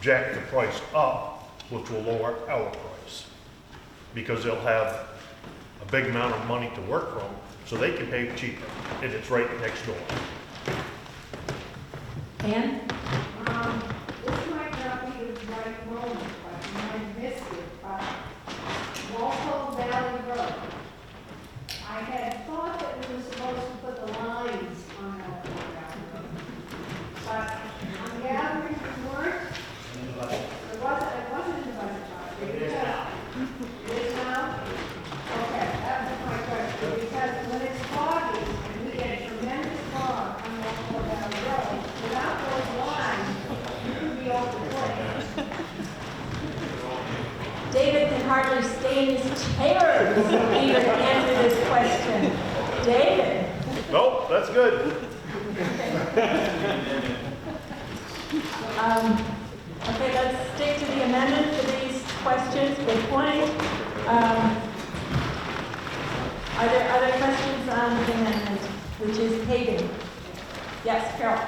jack the price up, which will lower our price. Because they'll have a big amount of money to work from, so they can pay cheaper, and it's right next door. Ann? This might not be the right moment, but you might miss it, but Walpole Valley Road. I had thought that we were supposed to put the lines on Walpole Valley Road. But I'm gathering we weren't. It wasn't in the budget box. It is now. It is now? Okay, that was my question, because when it's foggy, and we get a tremendous fog on Walpole Valley Road, without those lines, you can be over the place. David can hardly stay in his chair to even answer this question. David? Nope, that's good. Okay, let's stick to the amendment for these questions. Good point. Are there other questions on the amendment, which is paving? Yes, Carol?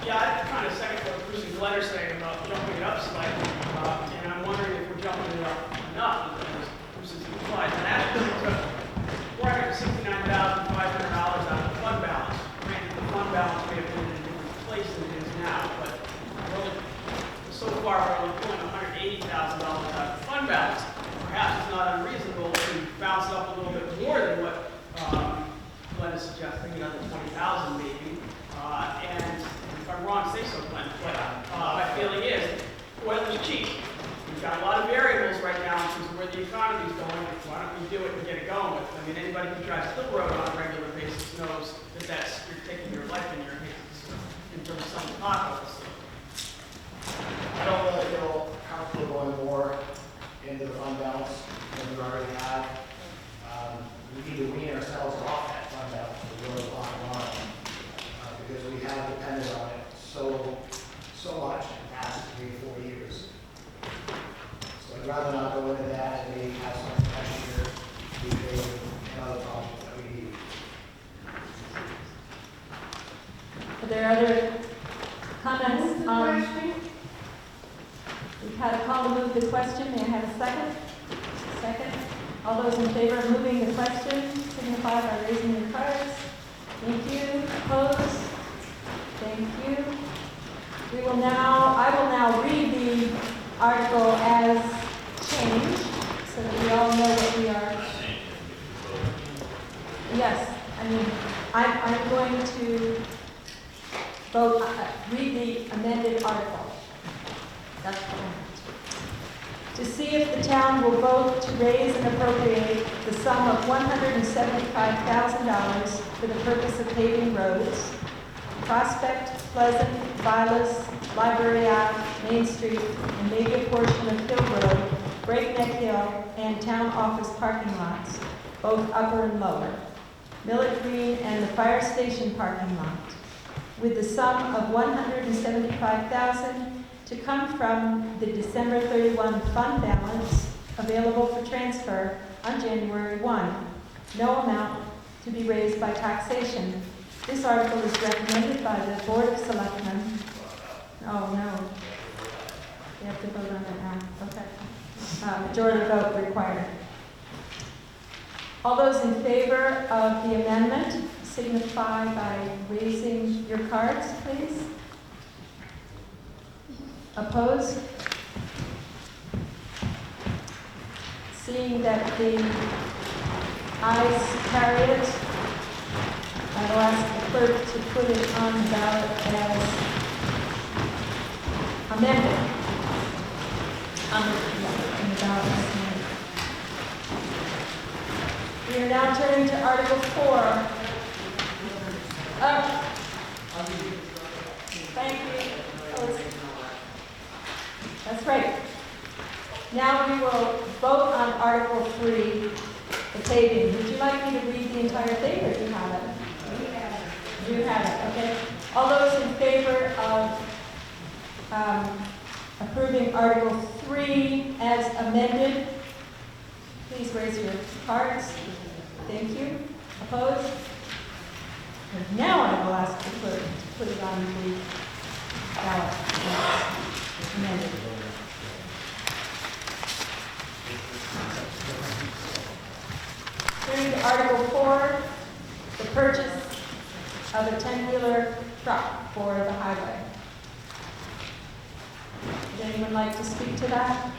Yeah, I kind of second what Bruce's letter saying about jumping it up slightly, and I'm wondering if we're jumping it up enough, because Bruce's implied that we took $469,500 out of the fund balance. Granted, the fund balance may have been in a different place than it is now, but so far we're only pulling $180,000 out of the fund balance. Perhaps it's not unreasonable to bounce it up a little bit more than what Glenn is suggesting, another $20,000 maybe. And if I'm wrong, say so, Glenn. But my feeling is, oil is cheap. We've got a lot of variables right now in terms of where the economy is going. Why don't we do it and get it going with? I mean, anybody who drives Hill Road on a regular basis knows that you're taking your life in your hands in terms of some potholes. I don't really feel comfortable going more into the fund balance than we already have. We need to wean ourselves off that fund balance to really bottom line, because we have depended on it so much in the past 3-4 years. So I'd rather not go into that and maybe have some next year be paying another project that we need. Are there other comments? Question? We've had a call to move the question. May I have a second? Second. All those in favor of moving the question signify by raising your cards. Thank you. Opposed? Thank you. I will now read the article as changed so that we all know what we are. Yes, I mean, I'm going to vote, read the amended article. That's what I meant. To see if the town will vote to raise and appropriate the sum of $175,000 for the purpose of paving roads, Prospect, Pleasant, Vilas, Library Ave, Main Street, and maybe a portion of Hill Road, Breakneck Hill, and town office parking lots, both upper and lower, Millet Green, and the fire station parking lot, with the sum of $175,000 to come from the December 31 fund balance available for transfer on January 1. No amount to be raised by taxation. This article is recommended by the Board of Selectmen. Oh, no. You have to vote on it now. Okay. Majority vote required. All those in favor of the amendment signify by raising your cards, please. Opposed? Seeing that the ayes carry it, I'll ask the clerk to put it on the ballot as amended. On the ballot as amended. We are now turning to Article 4. Thank you. That's right. Now we will vote on Article 3, the paving. Would you like me to read the entire thing, or do you have it? You have it, okay. All those in favor of approving Article 3 as amended, please raise your cards. Thank you. Opposed? And now I will ask the clerk to put it on the ballot. for the highway. Would anyone like to speak to that?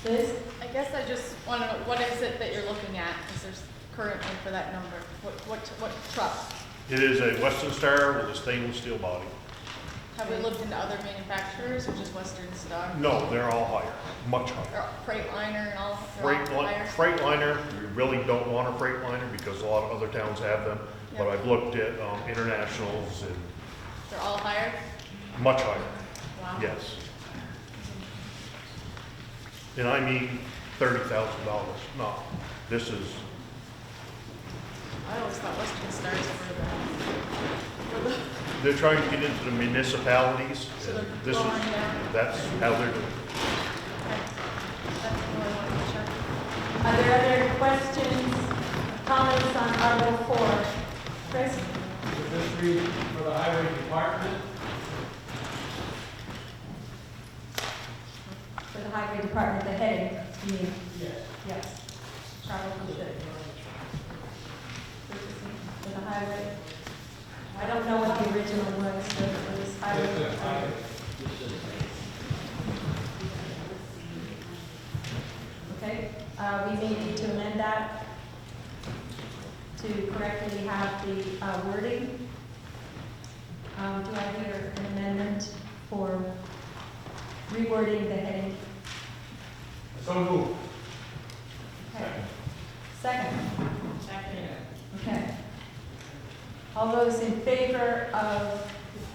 Liz? I guess I just want to know, what is it that you're looking at? Is there currently for that number? What truck? It is a Western Star with a stainless steel body. Have we looked into other manufacturers or just Western Star? No, they're all higher, much higher. Or Freightliner and all? They're all higher? Freightliner, we really don't want a Freightliner because a lot of other towns have them. But Yeah. I've looked at internationals and They're all higher? much higher, Wow. yes. And I mean $30,000, no, this is, I always thought Western Stars were the, they're trying to get into the municipalities. so they're and this is, lowering down. that's how they're doing it. Okay. That's what I wanted to check. Are there other questions, comments on Article 4? Chris? Would this be for the highway department? For the highway department, the heading, you mean? Yes. Yes. Probably should. For the highway. I don't know what the original was, but it was highway. Okay, we may need to amend that to correctly have the wording. Do I hear an amendment for rewording the heading? So moved. Okay. Second? Okay. All those in favor of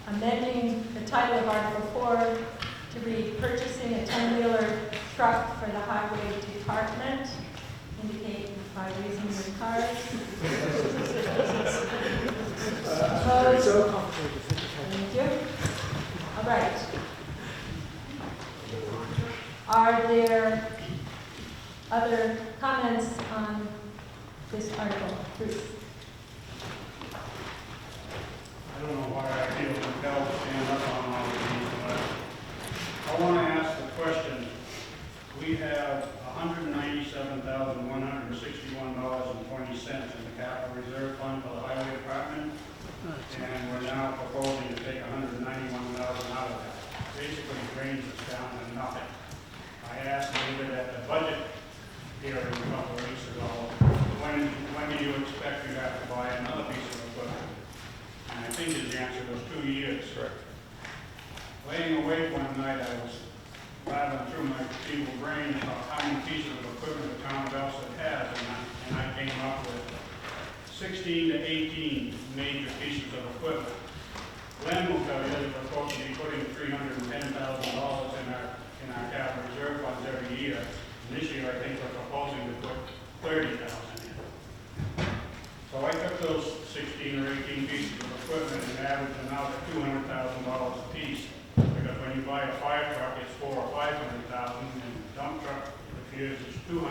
amending the title of Article 4 to read purchasing a 10-wheeler truck for the highway department, indicate by raising your cards. Opposed? Thank you. All right. Are there other comments on this article? Bruce? I don't know why I feel compelled to stand up on all of these, but I want to ask the question. We have $197,161.20 in the capital reserve fund for the highway department, and we're now proposing to take $191,000 out of that. Basically, drains us down to nothing. I asked David at the budget hearing a couple of weeks ago, when do you expect you have to buy another piece of equipment? And I think his answer was 2 years. Correct. Laying awake one night, I was rattling through my feeble brain about how many pieces of equipment the town of Alstead has, and I came up with 16 to 18 major pieces of equipment. Glenn will tell you that we're supposed to be putting $310,000 in our capital reserve funds every year. And this year, I think we're proposing to put $30,000 in. So I took those 16 or 18 pieces of equipment and averaged them out at $200,000 a piece. Because when you buy a fire truck, it's $400,000 or $500,000, and a dump truck, it appears it's $200,000.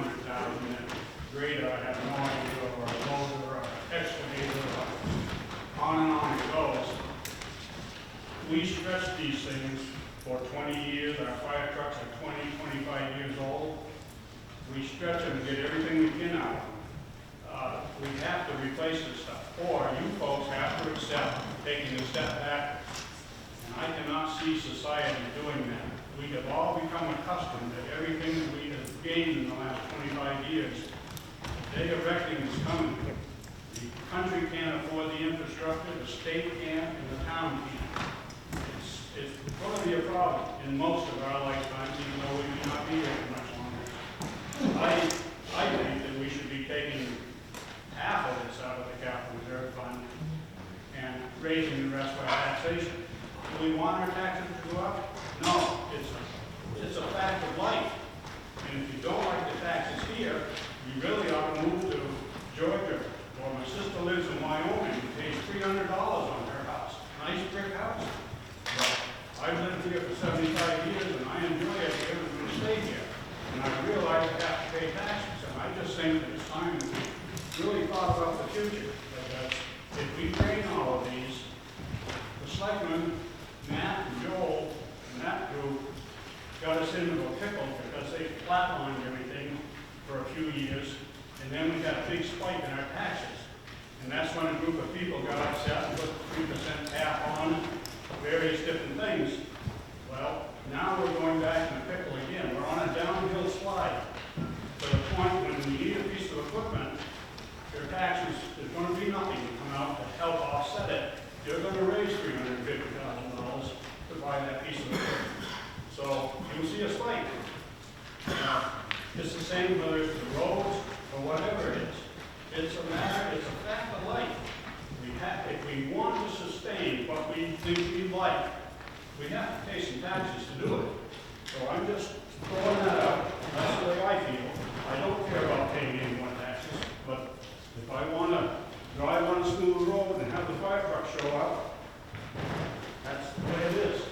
And grader, I have no idea, or a loader, or an excavator, or on and on it goes. We stretch these things for 20 years. Our fire trucks are 20, 25 years old. We stretch them and get everything we can out of them. We have to replace this stuff, or you folks have to accept taking a step back. And I cannot see society doing that. We have all become accustomed to everything that we have gained in the last 25 years. The day of reckoning is coming. The country can't afford the infrastructure, the state can't, and the town can't. It's going to be a problem in most of our lifetimes, even though we may not be here for much longer. I think that we should be taking half of this out of the capital reserve fund and raising the rest by taxation. Do we want our taxes to go up? No, it's a fact of life. And if you don't like the taxes here, you really ought to move to Georgia. Or my sister lives in Wyoming and pays $300 on her house. Nice brick house. But I've lived here for 75 years and I enjoy it here and I'm going to stay here. And I realize I have to pay taxes. And I just think that it's time that we really thought about the future. Because if we train all of these, the selectmen, Matt and Joel and that group got us into a pickle because they flatlined everything for a few years, and then we had a big spike in our taxes. And that's when a group of people got upset and put the 3% cap on various different things. Well, now we're going back in a pickle again. We're on a downhill slide to the point when you need a piece of equipment, your taxes, there's going to be nothing to come out to help offset it. You're going to raise $350,000 to buy that piece of equipment. So you'll see a spike. It's the same whether it's the roads or whatever it is. It's a matter, it's a fact of life. If we want to sustain what we think we like, we have to pay some taxes to do it. So I'm just throwing that out. That's the way I feel. I don't care about paying any more taxes, but if I want to drive on a smooth road and have the fire truck show up, that's the way it is.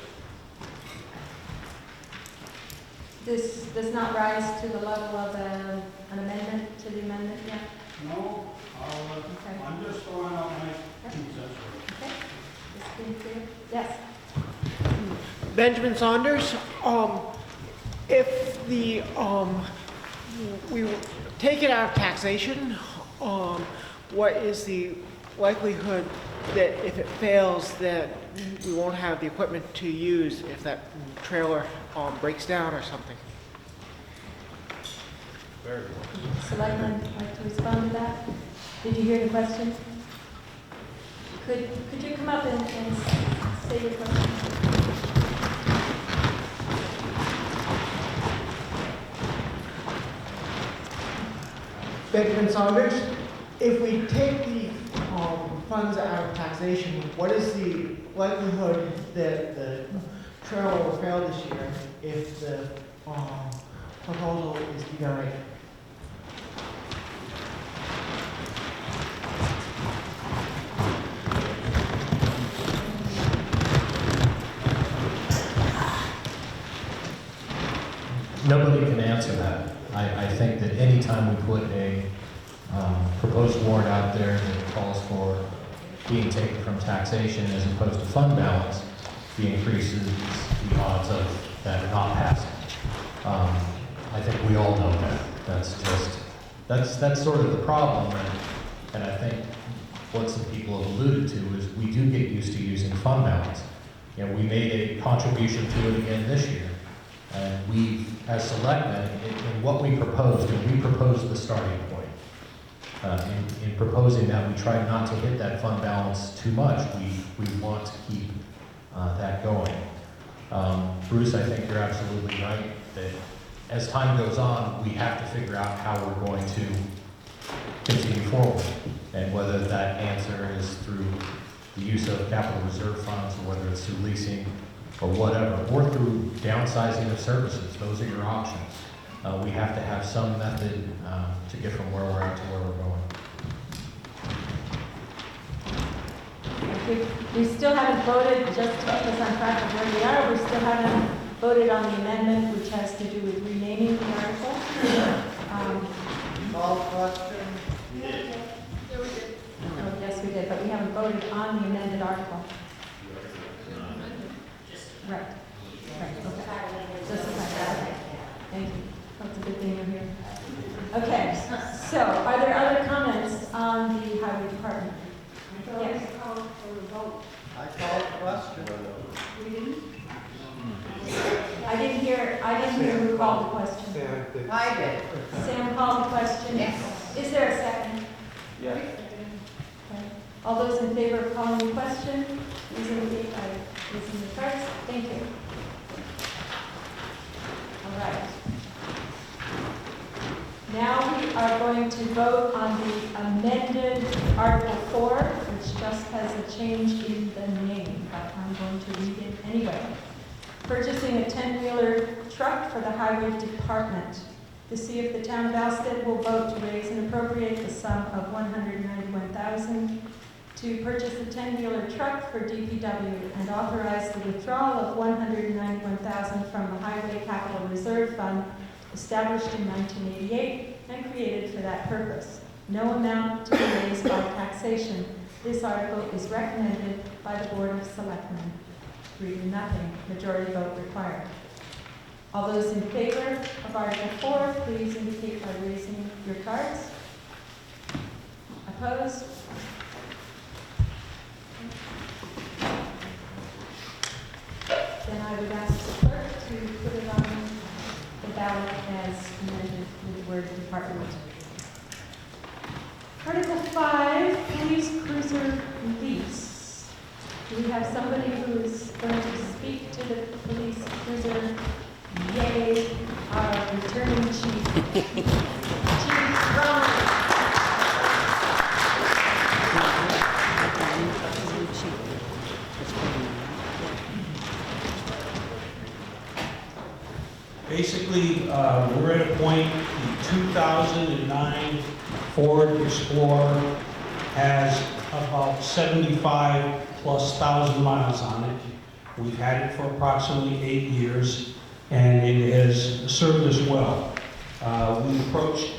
This does not rise to the level of an amendment to the amendment yet? No, Okay. I'm just throwing out my 2 cents. Okay. This being clear? Yes. Benjamin Saunders, if the, we take it out of taxation, what is the likelihood that if it fails that we won't have the equipment to use if that trailer breaks down or something? Very good. Selectmen like to respond to that? Did you hear the question? Could you come up and say your question? Benjamin Saunders, if we take the funds out of taxation, what is the likelihood that the trailer will fail this year if the proposal is denied? Nobody can answer that. I think that any time we put a proposed warrant out there that calls for being taken from taxation as opposed to fund balance, the increases the odds of that not passing. I think we all know that. That's sort of the problem, and I think what some people have alluded to is we do get used to using fund balance. You know, we made a contribution to it again this year. And we, as selectmen, in what we proposed, and we proposed the starting point. In proposing that, we tried not to hit that fund balance too much. We want to keep that going. Bruce, I think you're absolutely right that as time goes on, we have to figure out how we're going to continue forward. And whether that answer is through the use of capital reserve funds, or whether it's through leasing, or whatever, or through downsizing of services. Those are your options. We have to have some method to get from where we're at to where we're going. We still haven't voted, just to keep us on track of where we are, we still haven't voted on the amendment, which has to do with renaming the article. Call question. Oh, yes, we did, but we haven't voted on the amended article. Right, okay. Just a second. Thank you. That's a good thing you're here. Okay, so are there other comments on the highway department? Yes. I called for a vote. I call question. We didn't? I didn't hear who called the question. I did. Sam called the question. Yes. Is there a second? Yes. Okay. All those in favor of calling the question, please indicate by using the cards. Thank you. All right. Now we are going to vote on the amended Article 4, which just has a change in the name, but I'm going to read it anyway. Purchasing a 10-wheeler truck for the highway department. To see if the town of Alstead will vote to raise and appropriate the sum of $191,000 to purchase a 10-wheeler truck for DPW and authorize the withdrawal of $191,000 from the Highway Capital Reserve Fund established in 1988 and created for that purpose. No amount to be raised by taxation. This article is recommended by the Board of Selectmen. 3 to nothing. Majority vote required. All those in favor of Article 4, please indicate by raising your cards. Opposed? I would ask the clerk to put it on the ballot as amended with the word department. Article 5, police cruiser lease. Do we have somebody who is going to speak to the police cruiser? Yay, our returning chief. Chief Ron. Basically, we're at a point, the 2009 Ford Explorer has about 75,000+ miles on it. We've had it for approximately 8 years, and it has served us well. We approached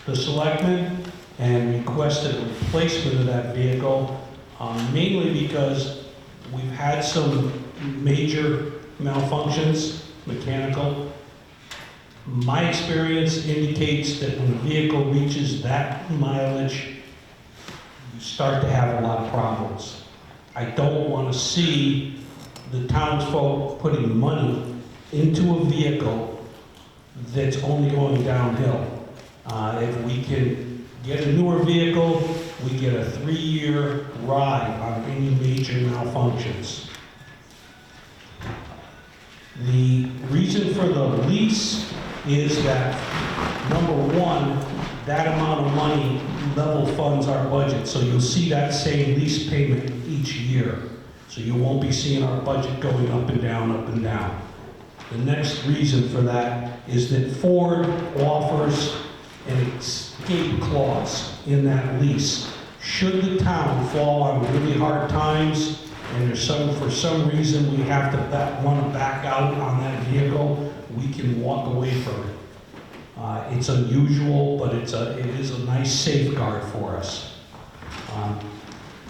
the selectmen and requested a replacement of that vehicle, mainly because we've had some major malfunctions, mechanical. My experience indicates that when a vehicle reaches that mileage, you start to have a lot of problems. I don't want to see the townsfolk putting money into a vehicle that's only going downhill. If we can get a newer vehicle, we get a 3-year ride on any major malfunctions. The reason for the lease is that, number one, that amount of money level funds our budget. So you'll see that same lease payment each year. So you won't be seeing our budget going up and down, up and down. The next reason for that is that Ford offers an escape clause in that lease. Should the town fall on really hard times and for some reason we have to want to back out on that vehicle, we can walk away from it. It's unusual, but it is a nice safeguard for us.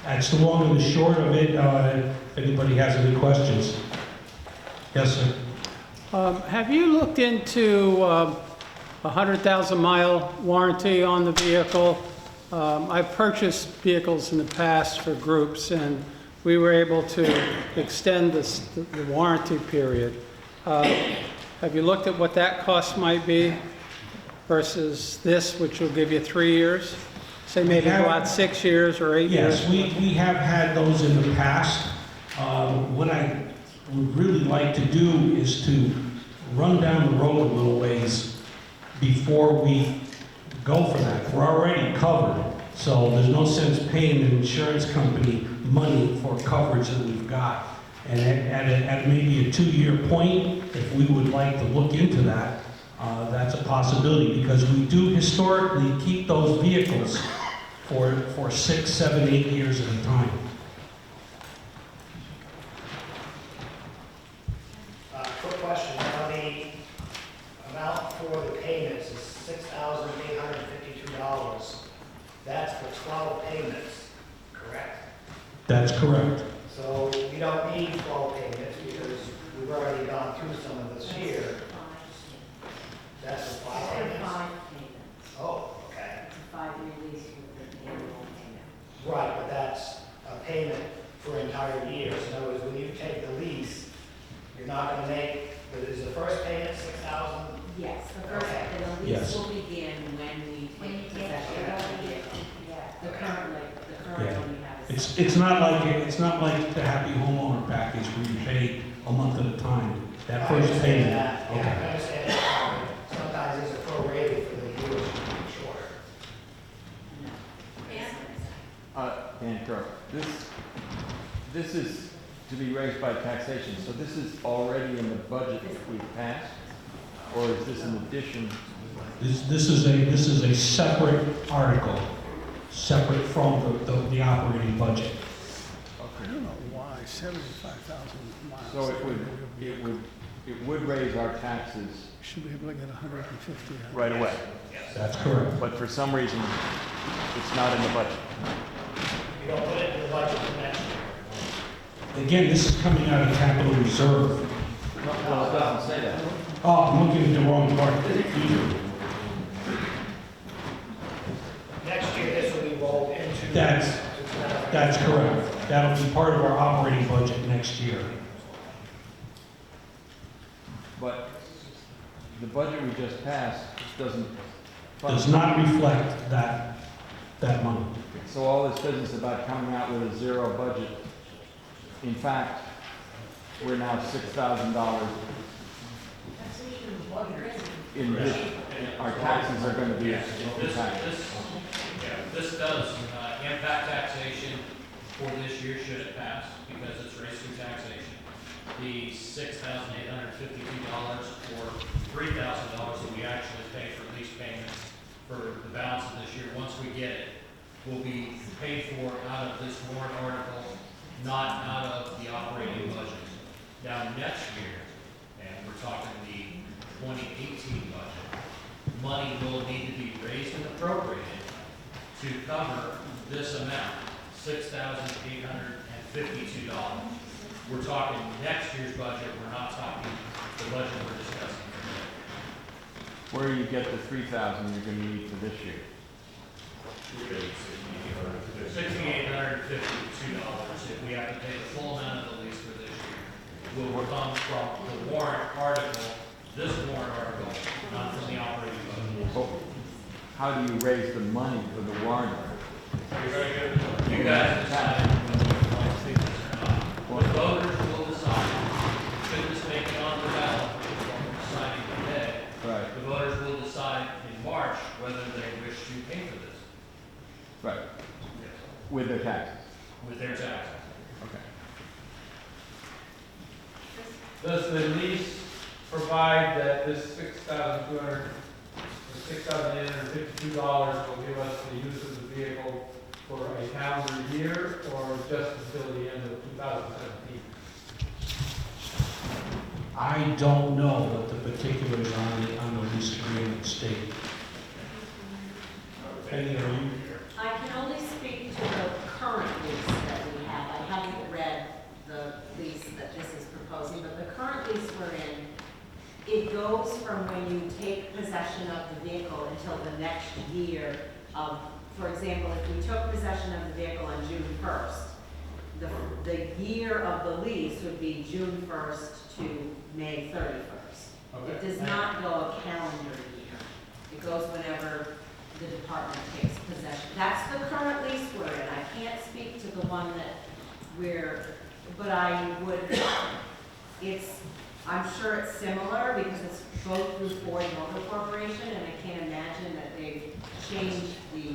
That's the long and the short of it. If anybody has any questions. Yes, sir. Have you looked into a 100,000-mile warranty on the vehicle? I've purchased vehicles in the past for groups, and we were able to extend the warranty period. Have you looked at what that cost might be versus this, which will give you 3 years? Say maybe go out 6 years or 8 years? Yes, we have had those in the past. What I would really like to do is to run down the road a little ways before we go for that. We're already covered, so there's no sense paying an insurance company money for coverage that we've got. And at maybe a 2-year point, if we would like to look into that, that's a possibility, because we do historically keep those vehicles for 6, 7, 8 years at a time. Quick question, now the amount for the payments is $6,852. That's for 12 payments, correct? That's correct. So we don't need 12 payments because we've already gone through some of this year. That's for 5 payments? 5 payments. Oh, okay. It's a 5-year lease with an annual payment. Right, but that's a payment for entire years. In other words, when you take the lease, you're not going to make, is the first payment 6,000? Yes, the first, Okay. the lease Yes. will begin when we take possession of the vehicle. The current one you have is. It's not like the happy homeowner package where you pay a month at a time. That I first understand payment. that. Yeah, Okay. I understand that. Sometimes it's a prorated for the years shorter. Dan Kirk, this is to be raised by taxation, so this is already in the budget that we've passed? Or is this an addition? This is a separate article, separate from the operating budget. I don't know why, 75,000 miles. So it would raise our taxes Should be able to get 150. right away, That's correct. but for some reason, it's not in the budget. You don't put it in the budget for next year. Again, this is coming out of capital reserve. No, it doesn't say that. Oh, I'm looking at the wrong part. Next year, this will be rolled into. That's correct. That'll be part of our operating budget next year. But the budget we just passed doesn't fund. Does not reflect that money. So all this business about coming out with a zero budget, in fact, we're now $6,000 in this, our taxes are gonna be impacted. This does impact taxation for this year, should it pass, because it's raised through taxation. The $6,852 or $3,000 that we actually pay for lease payments for the balance of this year, once we get it, will be paid for out of this warrant article, not out of the operating budget. Now, next year, and we're talking the 2018 budget, money will need to be raised and appropriated to cover this amount, $6,852. We're talking next year's budget, we're not talking the budget we're discussing today. Where you get the 3,000 you're gonna need for this year? $6,852 if we have to pay the full amount of the lease for this year. Will come from the warrant article, this warrant article, not from the operating budget. Well, how do you raise the money for the warrant article? You guys decide when you want to take this or not. The voters will decide, should this make it on the ballot, which is what we're deciding today. Right. The voters will decide in March whether they wish to pay for this. Right. With their taxes? With their taxes. Okay. Does the lease provide that this $6,852 will give us the use of the vehicle for a calendar year or just until the end of 2017? I don't know what the particulars on the lease agreement state. Penny, are you? I can only speak to the current lease that we have. I haven't read the lease that this is proposing, but the current lease we're in, it goes from when you take possession of the vehicle until the next year of, for example, if we took possession of the vehicle on June 1st, the year of the lease would be June 1st to May 31st. Okay. It does not go a calendar year. It goes whenever the department takes possession. That's the current lease we're in. I can't speak to the one that but I would, I'm sure it's similar because it's both through Ford Motor Corporation, and I can't imagine that they've changed the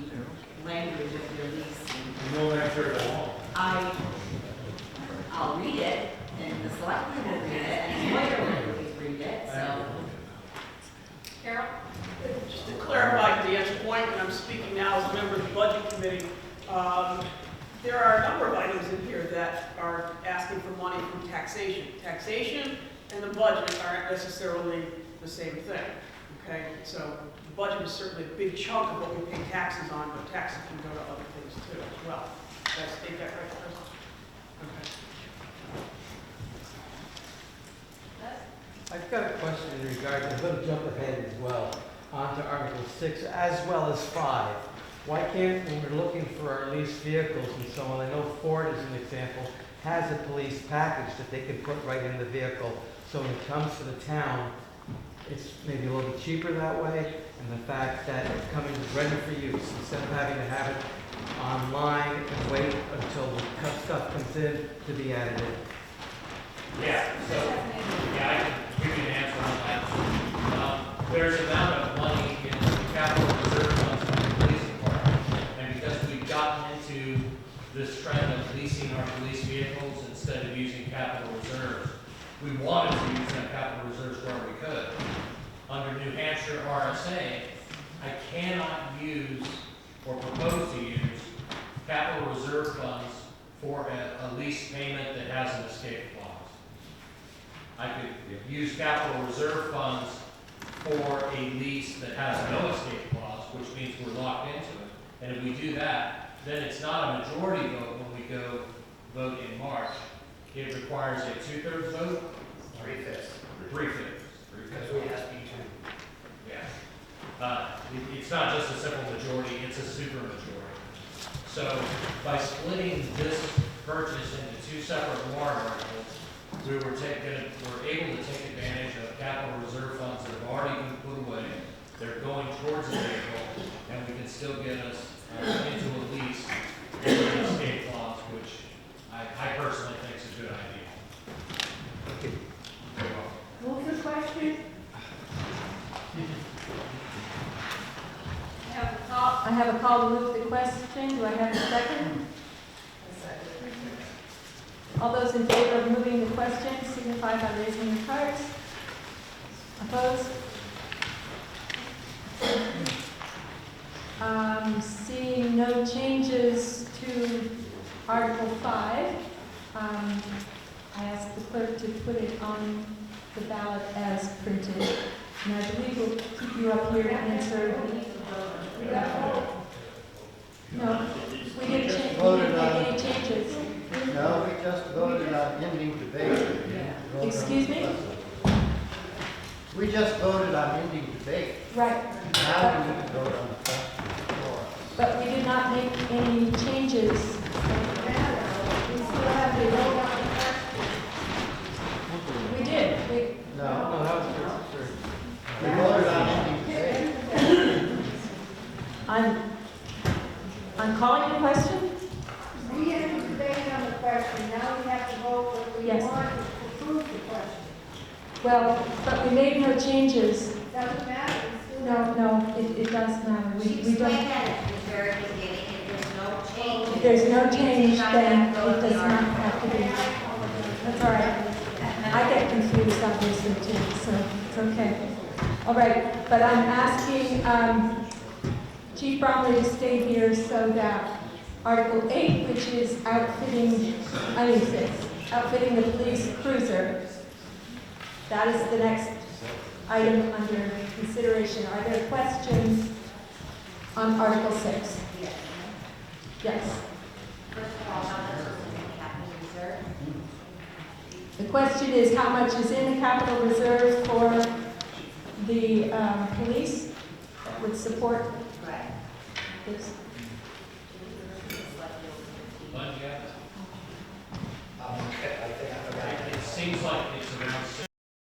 language of their lease. No answer at all. I'll read it, and the selectmen will read it, and the lawyer will read it, so. Carol? Just to clarify Dan's point, and I'm speaking now as a member of the Budget Committee, there are a number of items in here that are asking for money from taxation. Taxation and the budget aren't necessarily the same thing, okay? So the budget is certainly a big chunk of what we pay taxes on, but taxes can go to other things too as well. Did I state that right, Chris? Okay. I've got a question in regard to, I'm going to jump ahead as well, onto Article 6 as well as 5. Why can't, when we're looking for our leased vehicles and so on, I know Ford, as an example, has a police package that they can put right in the vehicle. So when it comes to the town, it's maybe a little bit cheaper that way. And the fact that it's coming ready for use, instead of having to have it online and wait until the stuff comes in to be added in. Yeah, so, yeah, I can give you an answer on that. There's an amount of money in the capital reserve funds for the police department, and because we've gotten into this trend of leasing our police vehicles instead of using capital reserves, we wanted to use that capital reserves where we could. Under New Hampshire RSA, I cannot use or propose to use capital reserve funds for a lease payment that has an escape clause. I could use capital reserve funds for a lease that has no escape clause, which means we're locked into it. And if we do that, then it's not a majority vote when we go vote in March. It requires a 2/3 vote? 3/5. 3/5. Because we have to be two. Yeah. It's not just a simple majority, it's a supermajority. So by splitting this purchase into two separate warrant articles, we were able to take advantage of capital reserve funds that have already been put away. They're going towards the vehicle, and we can still get us into a lease with an escape clause, which I personally think is a good idea. Move the question. I have a call to move the question. Do I have a second? All those in favor of moving the question signify by raising your cards. Opposed? Seeing no changes to Article 5, I ask the clerk to put it on the ballot as printed. And I believe we'll keep you up here to answer. No, we didn't make any changes. No, we just voted on ending debate. Excuse me? We just voted on ending debate. Right. Now we need to vote on the question before us. But we did not make any changes. We still have to vote on the question. We did. No, that was just, we voted on ending debate. I'm calling the question? We ended debate on the question, now we have to vote whether we Yes. want to approve the question. Well, but we made no changes. Doesn't matter, we still No, it does matter. She We explained don't. that at the very beginning, if there's no change. If there's no change, It's not then gonna go it to does the not article. have to be. That's all right. I get confused obviously too, so it's okay. All right, but I'm asking Chief Bromley to stay here so that Article 8, which is outfitting the police cruiser, that is the next item under consideration. Are there questions on Article 6? Yes. First of all, how much is in the capital reserve? The question is how much is in the capital reserve for the police that would support Right. this?